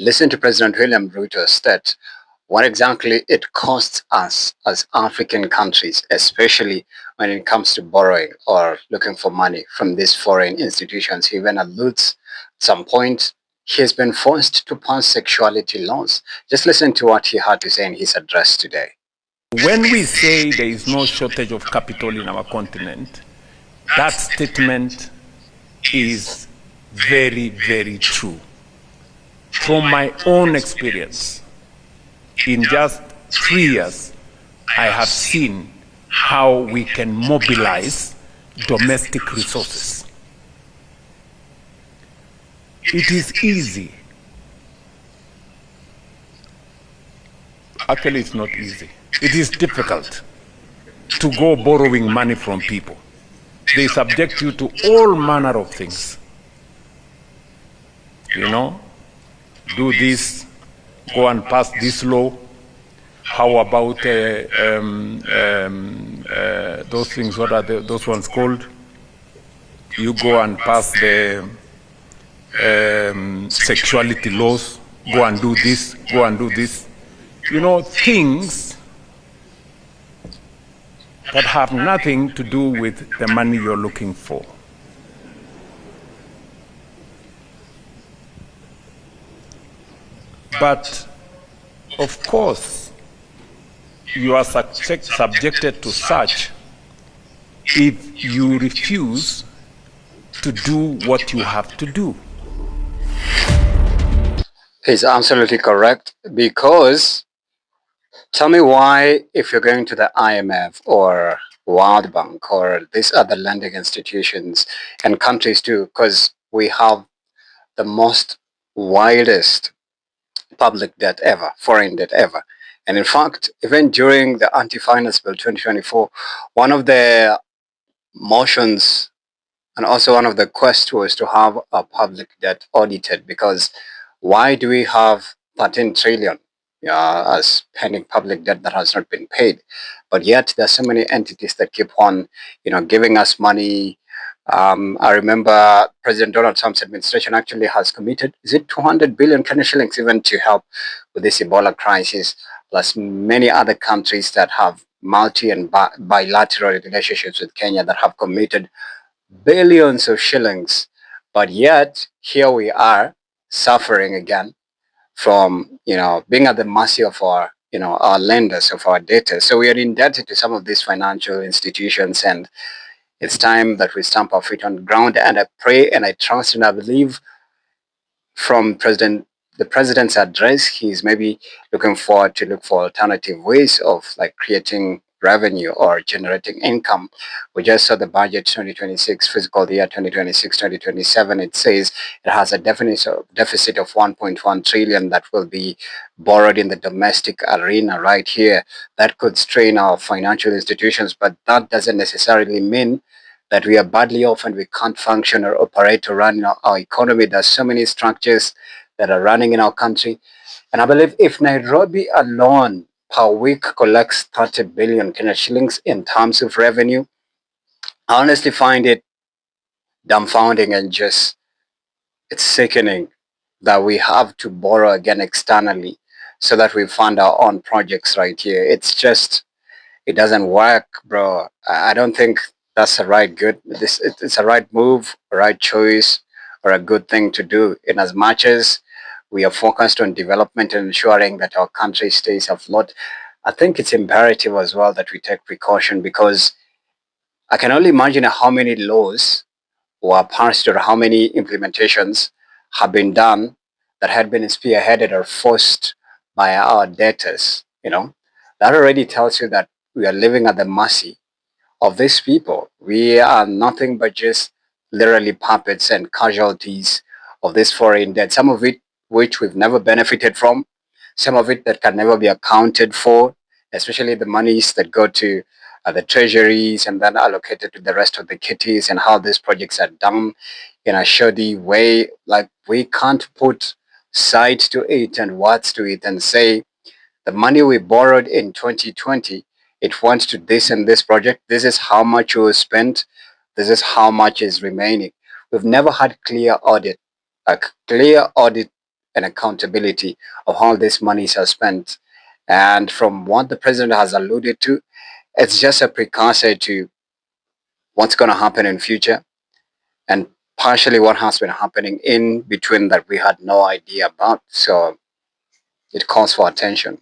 listen to President William Ruto state what exactly it costs us as African countries, especially when it comes to borrowing or looking for money from these foreign institutions. He even alludes at some point he has been forced to pass sexuality laws. Just listen to what he had to say in his address today. When we say there is no shortage of capital in our continent, that statement is very, very true. From my own experience, in just 3 years, I have seen how we can mobilize domestic resources. It is easy. Actually, it's not easy. It is difficult to go borrowing money from people. They subject you to all manner of things. You know, do this, go and pass this law. How about those things? What are those ones called? You go and pass the sexuality laws. Go and do this. Go and do this. You know, things that have nothing to do with the money you're looking for. But, of course, you are subjected to such if you refuse to do what you have to do. He's absolutely correct, because tell me why, if you're going to the IMF or World Bank or these other lending institutions and countries too, because we have the most widest public debt ever, foreign debt ever. And in fact, even during the Anti-Finance Bill 2024, one of the motions and also one of the quests was to have a public debt audited, because why do we have 13 trillion as pending public debt that has not been paid? But yet there are so many entities that keep on, giving us money. I remember President Donald Trump's administration actually has committed, is it 200 billion Kenya shillings even to help with this Ebola crisis, plus many other countries that have multi and bilateral relationships with Kenya that have committed billions of shillings. But yet here we are suffering again from, being at the mercy of our, our lenders, of our debtors. So we are indebted to some of these financial institutions, and it's time that we stamp our feet on the ground. And I pray and I trust and I believe from the president's address, he's maybe looking forward to look for alternative ways of like creating revenue or generating income. We just saw the budget 2026, fiscal year 2026-2027. It says it has a deficit of 1.1 trillion that will be borrowed in the domestic arena right here. That could strain our financial institutions, but that doesn't necessarily mean that we are badly off and we can't function or operate or run our economy. There's so many structures that are running in our country. And I believe if Nairobi alone per week collects 30 billion Kenya shillings in terms of revenue, I honestly find it dumbfounding and just, it's sickening that we have to borrow again externally so that we fund our own projects right here. It's just, it doesn't work, bro. I don't think that's a it's a right move, a right choice, or a good thing to do. In as much as we are focused on development and ensuring that our country stays afloat, I think it's imperative as well that we take precaution, because I can only imagine how many laws were passed or how many implementations have been done that had been spearheaded or forced by our debtors. That already tells you that we are living at the mercy of these people. We are nothing but just literally puppets and casualties of this foreign debt, some of it which we've never benefited from, some of it that can never be accounted for, especially the monies that go to the treasuries and then allocated to the rest of the kitties, and how these projects are done in a shoddy way. Like, we can't put side to it and words to it and say the money we borrowed in 2020, it went to this and this project. This is how much was spent. This is how much is remaining. We've never had a clear audit and accountability of how these monies are spent. And from what the president has alluded to, it's just a precursor to what's going to happen in future, and partially what has been happening in between that we had no idea about. So it calls for attention.